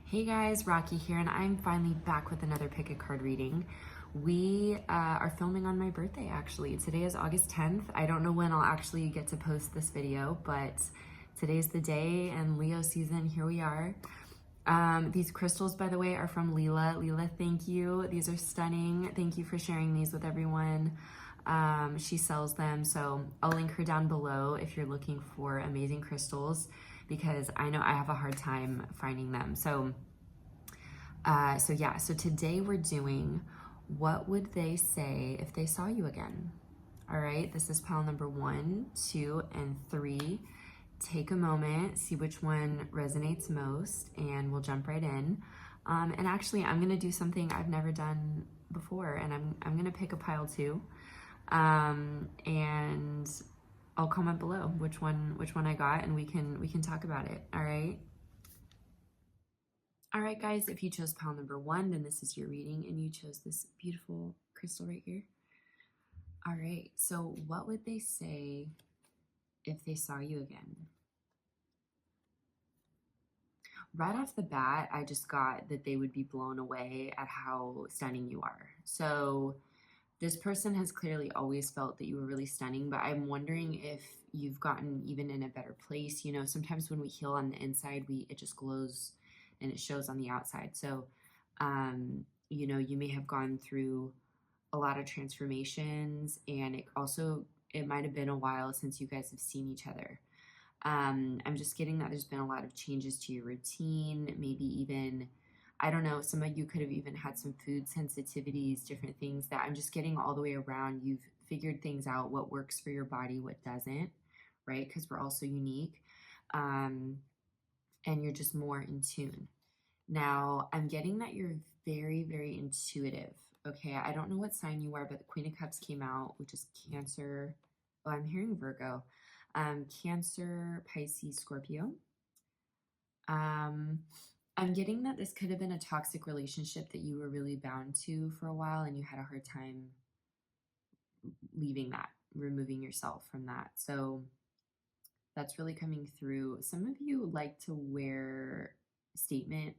Hey guys, Rocky here, and I'm finally back with another pick a card reading. We are filming on my birthday actually. Today is August 10th. I don't know when I'll actually get to post this video, but today's the day and Leo season, here we are. These crystals, by the way, are from Leela. Leela, thank you. These are stunning. Thank you for sharing these with everyone. She sells them, so I'll link her down below if you're looking for amazing crystals, because I know I have a hard time finding them. So today we're doing what would they say if they saw you again? All right, this is pile number 1, 2, and 3. Take a moment, see which one resonates most, and we'll jump right in. And actually, I'm gonna do something I've never done before, and I'm gonna pick a pile 2, and I'll comment below which one I got, and we can talk about it. All right. All right, guys, if you chose pile number 1, then this is your reading, and you chose this beautiful crystal right here. All right, so what would they say if they saw you again? Right off the bat, I just got that they would be blown away at how stunning you are. So this person has clearly always felt that you were really stunning, but I'm wondering if you've gotten even in a better place. You know, sometimes when we heal on the inside, it just glows and it shows on the outside. So, you know, you may have gone through a lot of transformations, and it might have been a while since you guys have seen each other. I'm just getting that there's been a lot of changes to your routine, maybe even, I don't know, some of you could have even had some food sensitivities, different things that I'm just getting all the way around. You've figured things out, what works for your body, what doesn't, right? Because we're all so unique. And you're just more in tune. Now, I'm getting that you're very, very intuitive. Okay, I don't know what sign you are, but the Queen of Cups came out, which is Cancer. Oh, I'm hearing Virgo. Cancer, Pisces, Scorpio. I'm getting that this could have been a toxic relationship that you were really bound to for a while, and you had a hard time leaving that, removing yourself from that. So that's really coming through. Some of you like to wear statement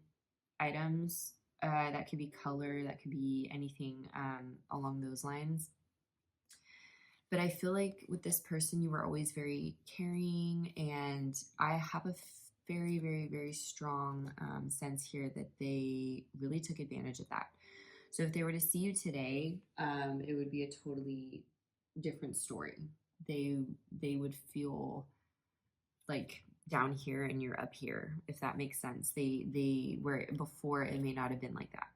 items. That could be color, that could be anything along those lines. But I feel like with this person, you were always very caring, and I have a very, very, very strong sense here that they really took advantage of that. So if they were to see you today, it would be a totally different story. They would feel like down here and you're up here, if that makes sense. They were, before, it may not have been like that.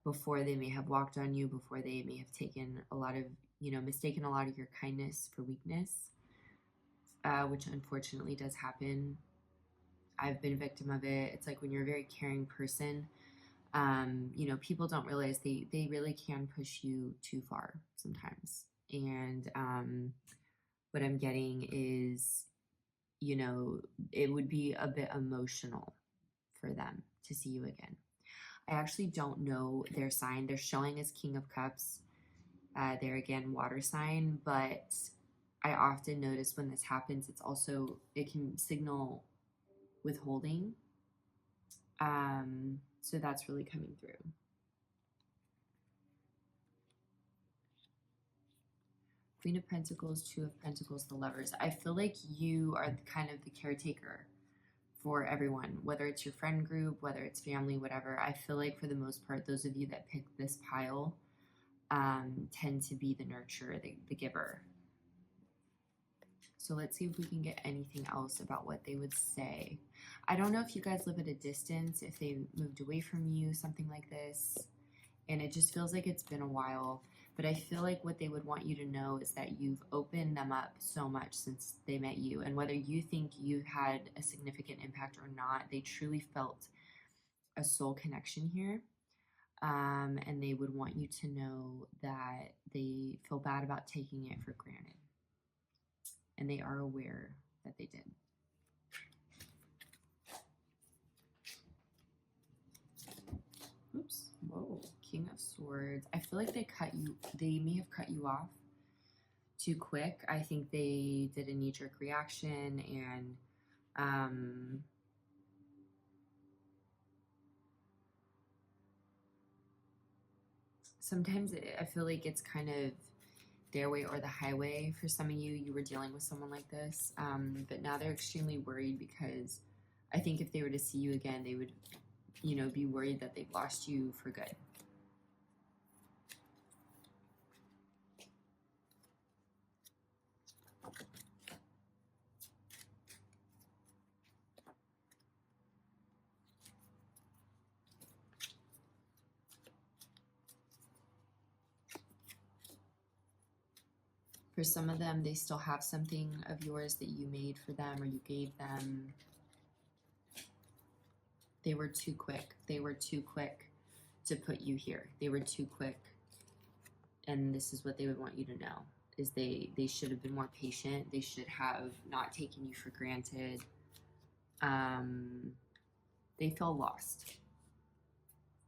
Before, they may have walked on you. Before, they may have taken a lot of, mistaken a lot of your kindness for weakness, which unfortunately does happen. I've been a victim of it. It's like when you're a very caring person, people don't realize they really can push you too far sometimes. And what I'm getting is, it would be a bit emotional for them to see you again. I actually don't know their sign. They're showing as King of Cups. They're again water sign, but I often notice when this happens, it can signal withholding. So that's really coming through. Queen of Pentacles, Two of Pentacles, the Lovers. I feel like you are kind of the caretaker for everyone, whether it's your friend group, whether it's family, whatever. I feel like for the most part, those of you that pick this pile tend to be the nurturer, the giver. So let's see if we can get anything else about what they would say. I don't know if you guys live at a distance, if they moved away from you, something like this. And it just feels like it's been a while. But I feel like what they would want you to know is that you've opened them up so much since they met you. And whether you think you had a significant impact or not, they truly felt a soul connection here. And they would want you to know that they feel bad about taking it for granted. And they are aware that they did. Oops. Whoa. King of Swords. I feel like they may have cut you off too quick. I think they did a knee-jerk reaction, and sometimes I feel like it's kind of their way or the highway for some of you. You were dealing with someone like this, but now they're extremely worried because I think if they were to see you again, they would, be worried that they've lost you for good. For some of them, they still have something of yours that you made for them or you gave them. They were too quick. They were too quick to put you here. They were too quick. And this is what they would want you to know, is they should have been more patient. They should have not taken you for granted. They feel lost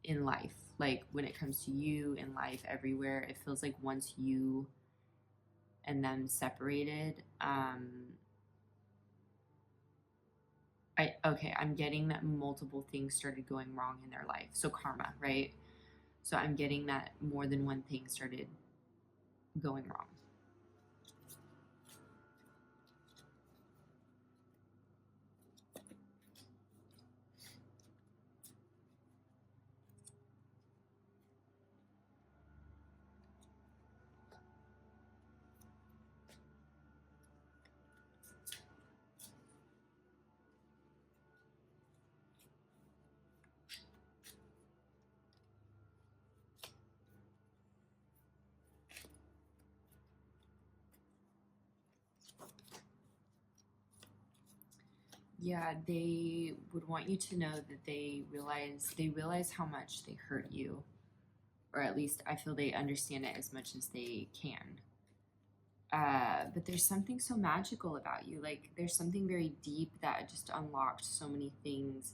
in life. Like when it comes to you in life, everywhere, it feels like once you and them separated, I'm getting that multiple things started going wrong in their life. So karma, right? So I'm getting that more than one thing started going wrong. Yeah, they would want you to know that they realize how much they hurt you, or at least I feel they understand it as much as they can. But there's something so magical about you. Like there's something very deep that just unlocked so many things.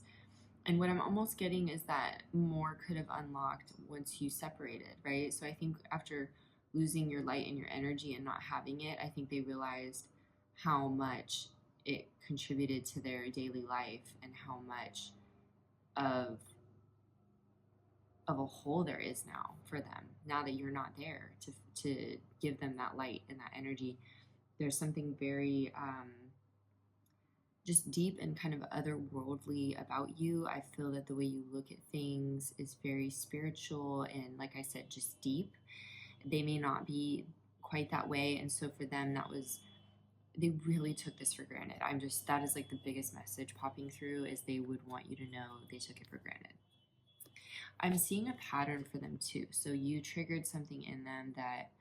And what I'm almost getting is that more could have unlocked once you separated, right? So I think after losing your light and your energy and not having it, I think they realized how much it contributed to their daily life and how much of a hole there is now for them. Now that you're not there to give them that light and that energy, there's something very just deep and kind of otherworldly about you. I feel that the way you look at things is very spiritual and, like I said, just deep. They may not be quite that way, and so for them, they really took this for granted. That is like the biggest message popping through, is they would want you to know they took it for granted. I'm seeing a pattern for them too. So you triggered something in them that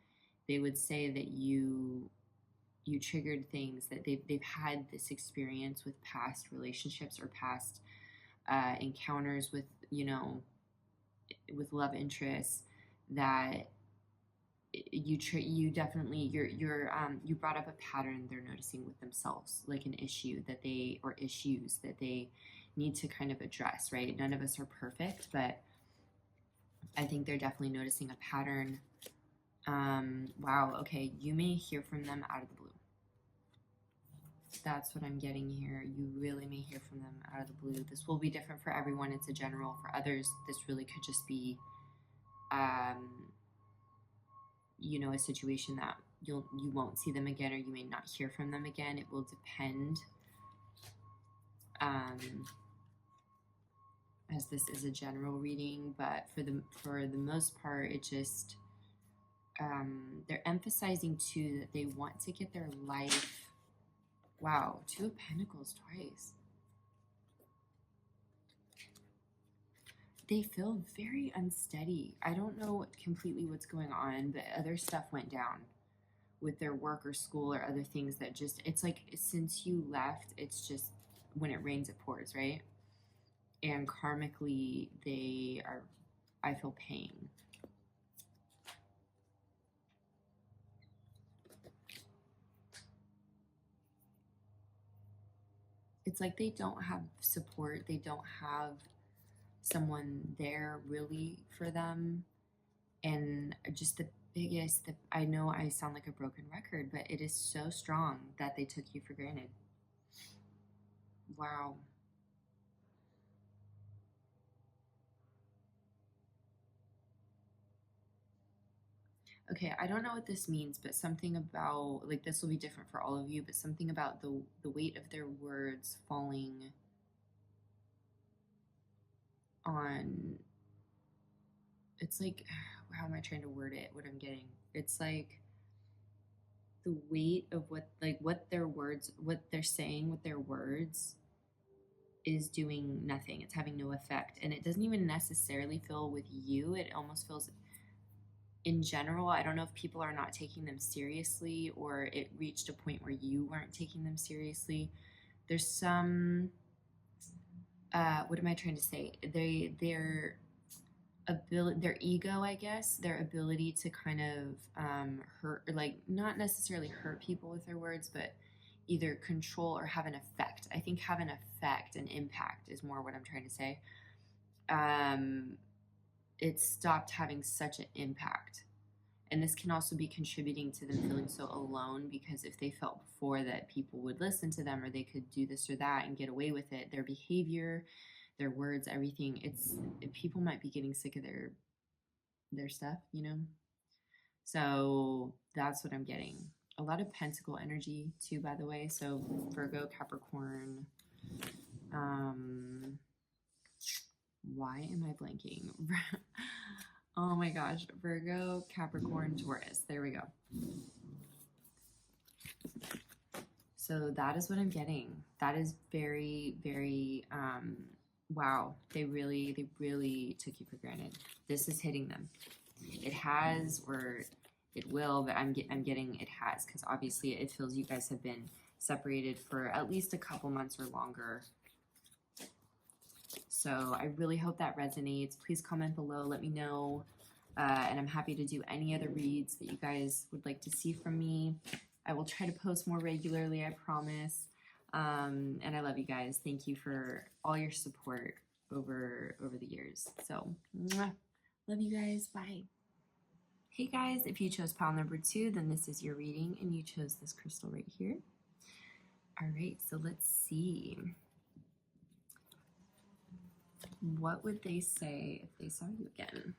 they would say that you triggered things that they've had this experience with past relationships or past encounters with with love interests, that you definitely you brought up a pattern they're noticing with themselves, like an issue that they or issues that they need to kind of address, right? None of us are perfect, but I think they're definitely noticing a pattern. Wow, okay, you may hear from them out of the blue. That's what I'm getting here. You really may hear from them out of the blue. This will be different for everyone. It's a general. For others, this really could just be, a situation that you won't see them again, or you may not hear from them again. It will depend. As this is a general reading, but for the most part, it just they're emphasizing too that they want to get their life. Wow, Two of Pentacles twice. They feel very unsteady. I don't know completely what's going on, but other stuff went down with their work or school or other things that just, it's like since you left, it's just when it rains, it pours, right? And karmically, I feel pain. It's like they don't have support. They don't have someone there really for them. And just I know I sound like a broken record, but it is so strong that they took you for granted. Wow. Okay, I don't know what this means, but something about, like, this will be different for all of you, but something about the weight of their words falling on, it's like, how am I trying to word it? What I'm getting? It's like the weight of what, like, what their words, what they're saying with their words is doing nothing. It's having no effect. And it doesn't even necessarily feel with you. It almost feels in general. I don't know if people are not taking them seriously or it reached a point where you weren't taking them seriously. There's some what am I trying to say? Their ability, their ego, I guess, their ability to kind of hurt, or like not necessarily hurt people with their words, but either control or have an effect. I think have an effect, an impact is more what I'm trying to say. It stopped having such an impact. And this can also be contributing to them feeling so alone, because if they felt before that people would listen to them or they could do this or that and get away with it, their behavior, their words, everything, people might be getting sick of their stuff, you know? So that's what I'm getting. A lot of pentacle energy too, by the way. So Virgo, Capricorn, why am I blanking? Oh my gosh, Virgo, Capricorn, Taurus. There we go. So that is what I'm getting. That is very, very, wow. They really took you for granted. This is hitting them. It has, or it will, but I'm getting it has, because obviously it feels you guys have been separated for at least a couple months or longer. So I really hope that resonates. Please comment below. Let me know. And I'm happy to do any other reads that you guys would like to see from me. I will try to post more regularly, I promise. And I love you guys. Thank you for all your support over the years. So, mwah. Love you guys. Bye. Hey guys, if you chose pile number 2, then this is your reading, and you chose this crystal right here. All right, so let's see. What would they say if they saw you again?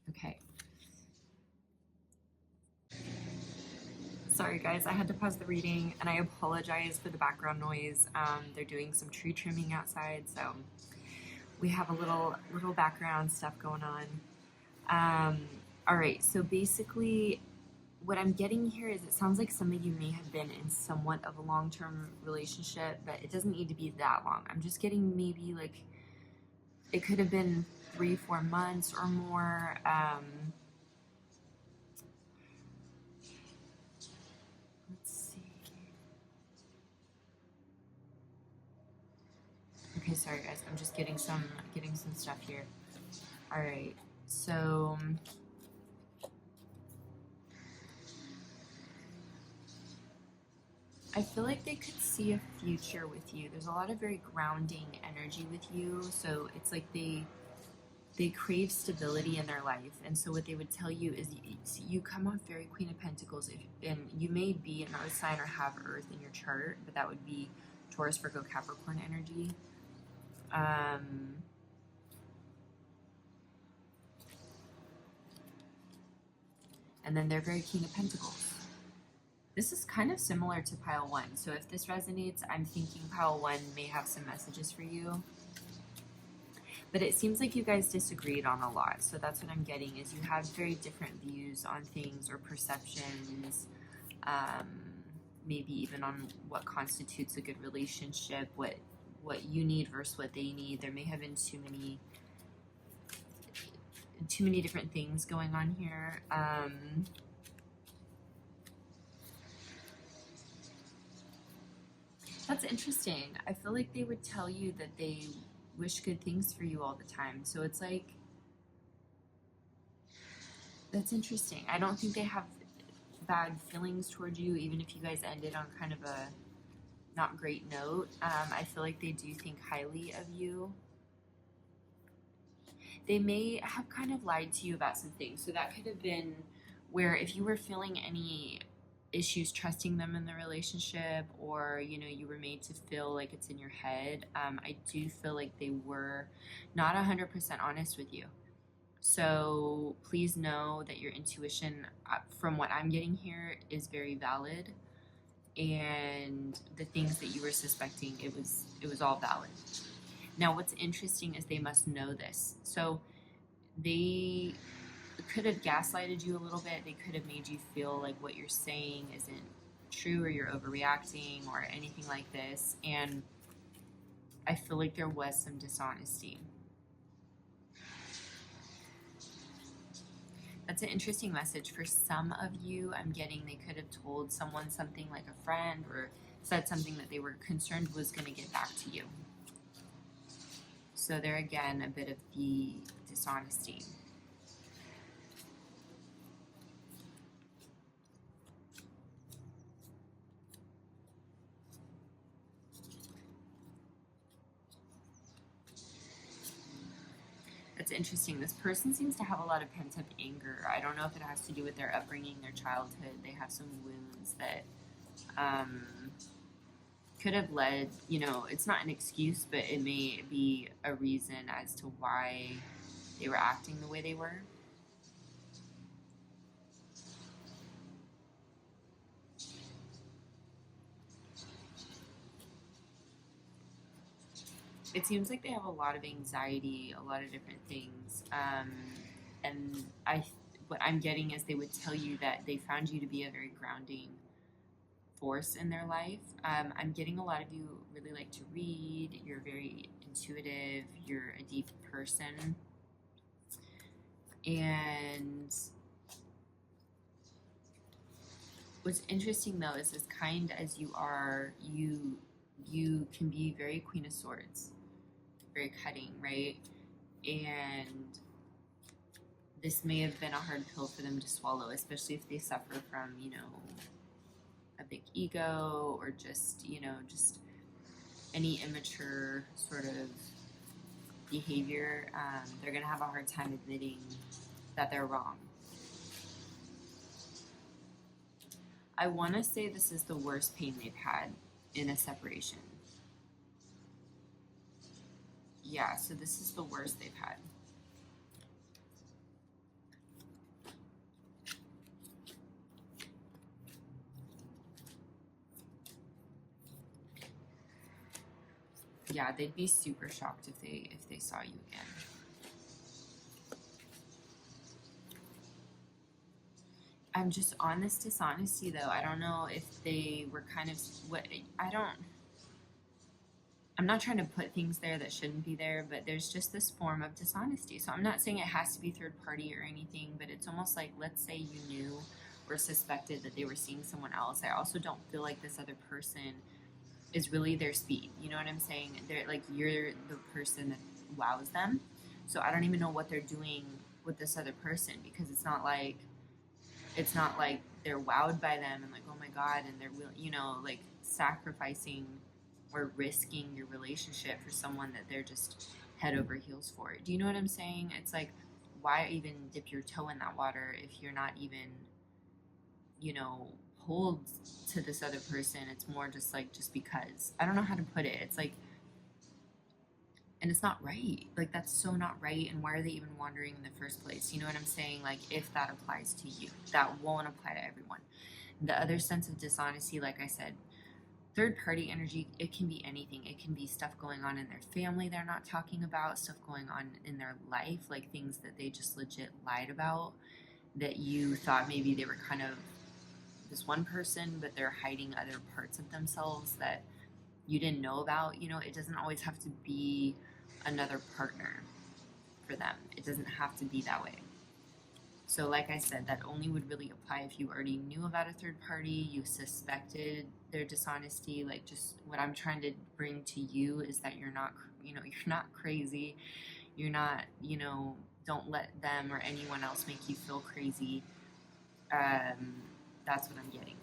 Okay. Sorry guys, I had to pause the reading, and I apologize for the background noise. They're doing some tree trimming outside, so we have a little background stuff going on. All right, so basically what I'm getting here is it sounds like some of you may have been in somewhat of a long-term relationship, but it doesn't need to be that long. I'm just getting maybe like it could have been 3-4 months or more. Let's see. Okay, sorry guys, I'm just getting some stuff here. All right, so I feel like they could see a future with you. There's a lot of very grounding energy with you. So it's like they crave stability in their life. And so what they would tell you is you come off very Queen of Pentacles. And you may be an earth sign or have earth in your chart, but that would be Taurus, Virgo, Capricorn energy. And then they're very King of Pentacles. This is kind of similar to pile 1. So if this resonates, I'm thinking pile 1 may have some messages for you. But it seems like you guys disagreed on a lot. So that's what I'm getting, is you have very different views on things or perceptions. Maybe even on what constitutes a good relationship, what you need versus what they need. There may have been too many different things going on here. That's interesting. I feel like they would tell you that they wish good things for you all the time. So it's like, that's interesting. I don't think they have bad feelings towards you, even if you guys ended on kind of a not great note. I feel like they do think highly of you. They may have kind of lied to you about some things. So that could have been where if you were feeling any issues trusting them in the relationship, or you were made to feel like it's in your head. I do feel like they were not 100% honest with you. So please know that your intuition, from what I'm getting here, is very valid, and the things that you were suspecting, it was all valid. Now what's interesting is they must know this. So they could have gaslighted you a little bit. They could have made you feel like what you're saying isn't true, or you're overreacting, or anything like this. And I feel like there was some dishonesty. That's an interesting message. For some of you, I'm getting they could have told someone something, like a friend, or said something that they were concerned was going to get back to you. So there again, a bit of the dishonesty. It's interesting. This person seems to have a lot of pent-up anger. I don't know if it has to do with their upbringing, their childhood. They have some wounds that could have led, it's not an excuse, but it may be a reason as to why they were acting the way they were. It seems like they have a lot of anxiety, a lot of different things. And what I'm getting is they would tell you that they found you to be a very grounding force in their life. I'm getting a lot of you really like to read. You're very intuitive. You're a deep person. And what's interesting though is, as kind as you are, you can be very Queen of Swords, very cutting, right? And this may have been a hard pill for them to swallow, especially if they suffer from, a big ego, or just any immature sort of behavior. They're going to have a hard time admitting that they're wrong. I want to say this is the worst pain they've had in a separation. Yeah, so this is the worst they've had. Yeah, they'd be super shocked if they saw you again. I'm just on this dishonesty though. I don't know if they were kind of I'm not trying to put things there that shouldn't be there, but there's just this form of dishonesty. So I'm not saying it has to be third party or anything, but it's almost like, let's say you knew or suspected that they were seeing someone else. I also don't feel like this other person is really their speed. You know what I'm saying? They're like, you're the person that wows them. So I don't even know what they're doing with this other person, because it's not like they're wowed by them and like, oh my God, and they're like sacrificing or risking your relationship for someone that they're just head over heels for. Do you know what I'm saying? It's like, why even dip your toe in that water if you're not even, pulled to this other person? It's more just like, just because. I don't know how to put it. It's like, and it's not right. Like, that's so not right. And why are they even wandering in the first place? You know what I'm saying? Like, if that applies to you, that won't apply to everyone. The other sense of dishonesty, like I said, third party energy, it can be anything. It can be stuff going on in their family they're not talking about, stuff going on in their life, like things that they just legit lied about, that you thought maybe they were kind of this one person, but they're hiding other parts of themselves that you didn't know about. It doesn't always have to be another partner for them. It doesn't have to be that way. So like I said, that only would really apply if you already knew about a third party, you suspected their dishonesty. Like, just what I'm trying to bring to you is that you're not, you're not crazy. You're not, don't let them or anyone else make you feel crazy. That's what I'm getting.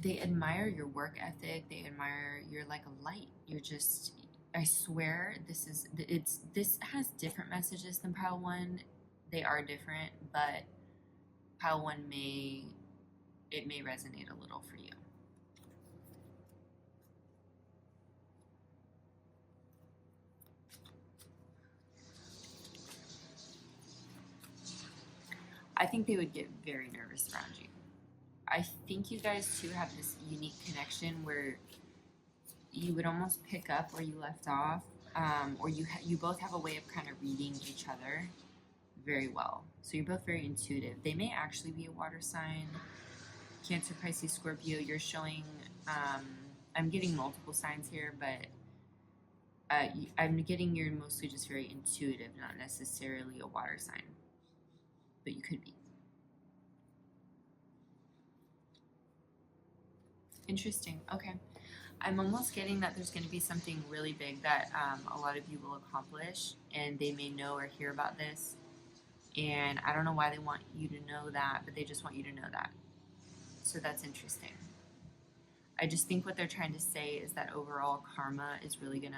They admire your work ethic. They admire, you're like a light. You're just, I swear, this has different messages than pile one. They are different, but how it may resonate a little for you. I think they would get very nervous around you. I think you guys too have this unique connection where you would almost pick up where you left off, or you both have a way of kind of reading each other very well. So you're both very intuitive. They may actually be a water sign. Cancer, Pisces, Scorpio, you're showing, I'm getting multiple signs here, but I'm getting you're mostly just very intuitive, not necessarily a water sign, but you could be. Interesting. Okay. I'm almost getting that there's going to be something really big that a lot of you will accomplish, and they may know or hear about this. And I don't know why they want you to know that, but they just want you to know that. So that's interesting. I just think what they're trying to say is that overall karma is really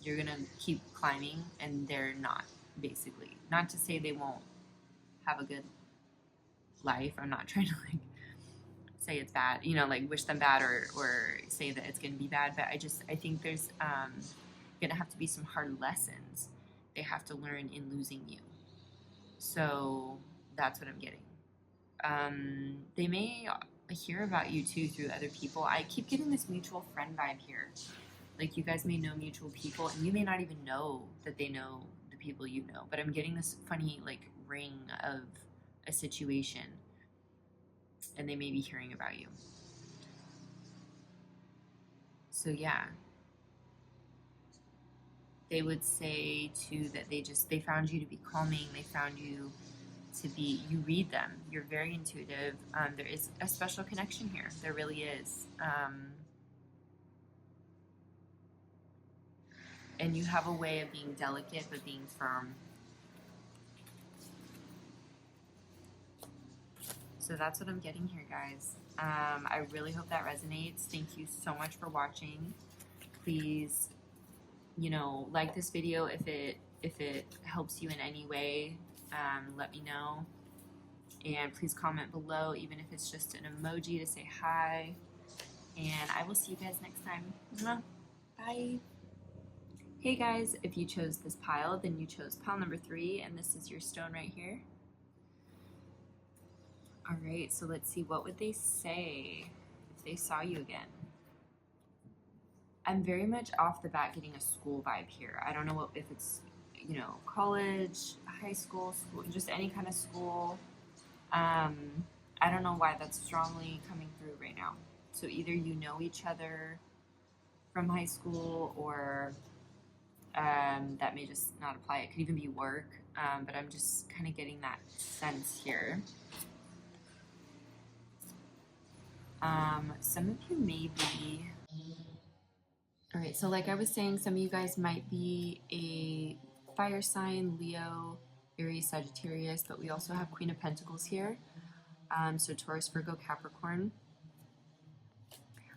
you're gonna keep climbing, and they're not, basically. Not to say they won't have a good life. I'm not trying to like say it's bad, you know, like wish them bad or say that it's gonna be bad, but I think there's gonna have to be some hard lessons they have to learn in losing you. So that's what I'm getting. They may hear about you too through other people. I keep getting this mutual friend vibe here. Like you guys may know mutual people, and you may not even know that they know the people you know, but I'm getting this funny like ring of a situation, and they may be hearing about you. So yeah, they would say too that they found you to be calming. They found you to be, you read them. You're very intuitive. There is a special connection here. There really is. And you have a way of being delicate but being firm. So that's what I'm getting here, guys. I really hope that resonates. Thank you so much for watching. Please, you know, like this video if it helps you in any way. Let me know. And please comment below, even if it's just an emoji to say hi. And I will see you guys next time. Bye. Hey guys, if you chose this pile, then you chose pile number 3, and this is your stone right here. All right, so let's see, what would they say if they saw you again? I'm very much off the bat getting a school vibe here. I don't know if it's, you know, college, high school, just any kind of school. I don't know why that's strongly coming through right now. So either you know each other from high school, or that may just not apply. It could even be work, but I'm just kind of getting that sense here. Some of you may be, all right, so like I was saying, some of you guys might be a fire sign, Leo, Aries, Sagittarius, but we also have Queen of Pentacles here. So Taurus, Virgo, Capricorn.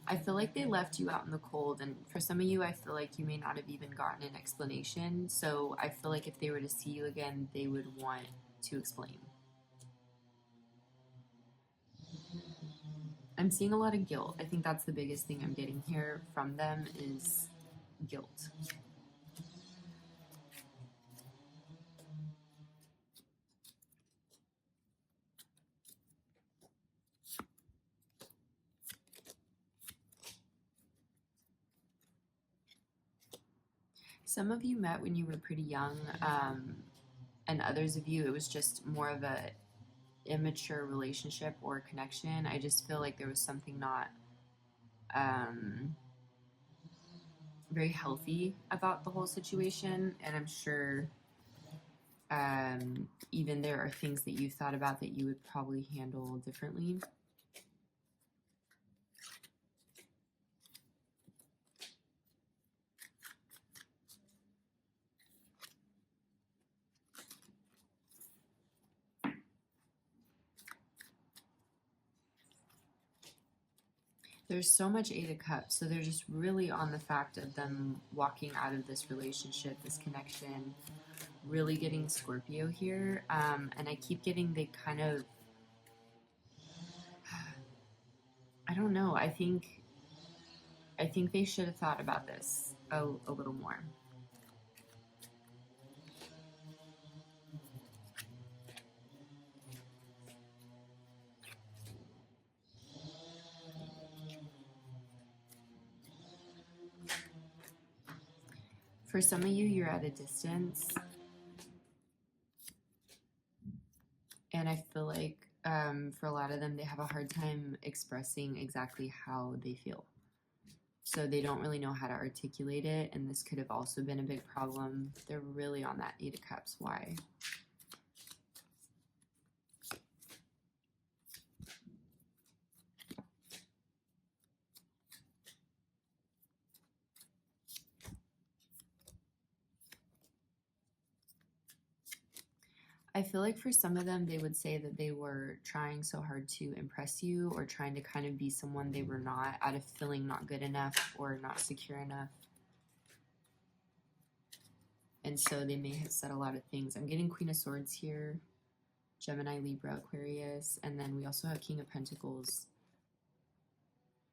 I feel like they left you out in the cold, and for some of you, I feel like you may not have even gotten an explanation. So I feel like if they were to see you again, they would want to explain. I'm seeing a lot of guilt. I think that's the biggest thing I'm getting here from them is guilt. Some of you met when you were pretty young, and others of you, it was just more of a immature relationship or connection. I just feel like there was something not very healthy about the whole situation, and I'm sure even there are things that you thought about that you would probably handle differently. There's so much Eight of Cups, so they're just really on the fact of them walking out of this relationship, this connection, really getting Scorpio here. And I keep getting they kind of, I don't know, I think they should have thought about this a little more. For some of you, you're at a distance. And I feel like for a lot of them, they have a hard time expressing exactly how they feel. So they don't really know how to articulate it. And this could have also been a big problem. They're really on that Eight of Cups. Why? I feel like for some of them, they would say that they were trying so hard to impress you or trying to kind of be someone they were not out of feeling not good enough or not secure enough. And so they may have said a lot of things. I'm getting Queen of Swords here, Gemini, Libra, Aquarius, and then we also have King of Pentacles,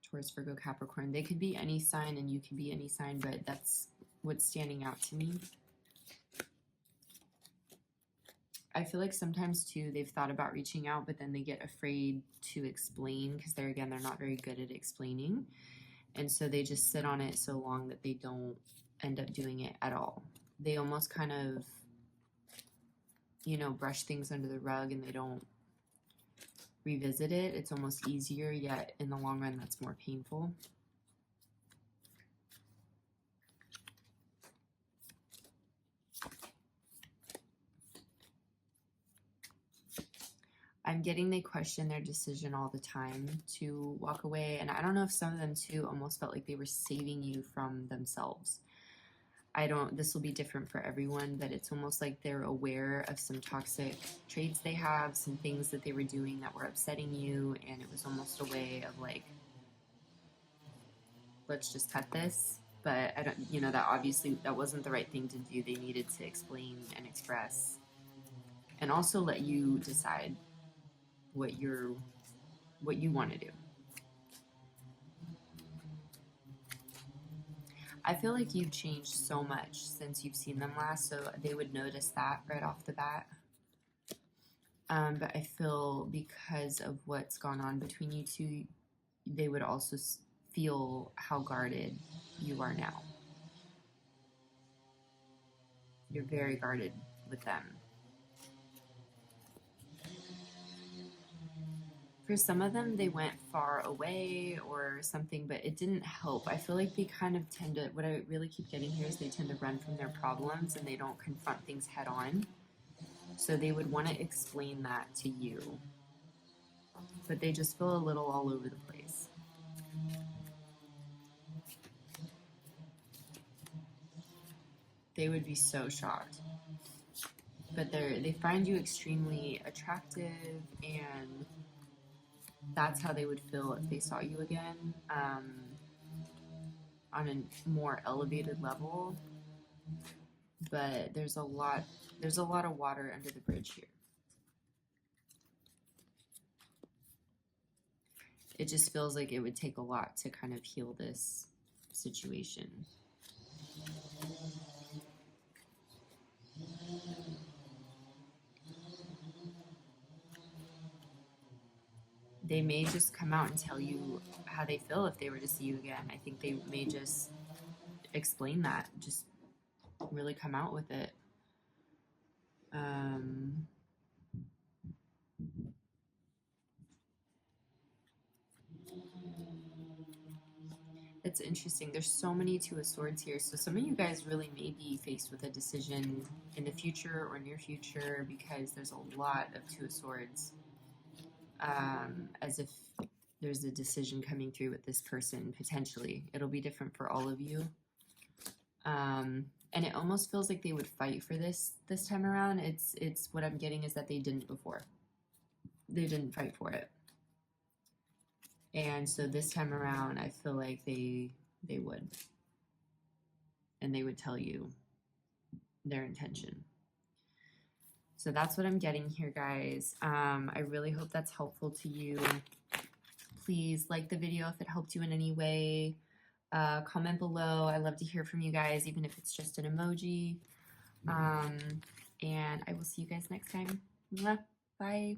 Taurus, Virgo, Capricorn. They could be any sign and you could be any sign, but that's what's standing out to me. I feel like sometimes too they've thought about reaching out, but then they get afraid to explain because they're not very good at explaining. And so they just sit on it so long that they don't end up doing it at all. They almost kind of, you know, brush things under the rug and they don't revisit it. It's almost easier, yet in the long run that's more painful. I'm getting they question their decision all the time to walk away. And I don't know if some of them too almost felt like they were saving you from themselves. This will be different for everyone, but it's almost like they're aware of some toxic traits they have, some things that they were doing that were upsetting you. And it was almost a way of like, let's just cut this. But I don't, you know, that obviously that wasn't the right thing to do. They needed to explain and express and also let you decide what you want to do. I feel like you've changed so much since you've seen them last, so they would notice that right off the bat. But I feel because of what's gone on between you two, they would also feel how guarded you are now. You're very guarded with them. For some of them, they went far away or something, but it didn't help. I feel like they kind of tend to, what I really keep getting here is they tend to run from their problems and they don't confront things head on. So they would want to explain that to you, but they just feel a little all over the place. They would be so shocked. But they find you extremely attractive, and that's how they would feel if they saw you again, on a more elevated level. But there's a lot of water under the bridge here. It just feels like it would take a lot to kind of heal this situation. They may just come out and tell you how they feel if they were to see you again. I think they may just explain that, just really come out with it. It's interesting. There's so many Two of Swords here. So some of you guys really may be faced with a decision in the future or near future because there's a lot of Two of Swords. As if there's a decision coming through with this person, potentially. It'll be different for all of you. And it almost feels like they would fight for this time around. It's what I'm getting is that they didn't before. They didn't fight for it. And so this time around, I feel like they would. And they would tell you their intention. So that's what I'm getting here, guys. I really hope that's helpful to you. Please like the video if it helped you in any way. Comment below. I love to hear from you guys, even if it's just an emoji. And I will see you guys next time. Mwah. Bye.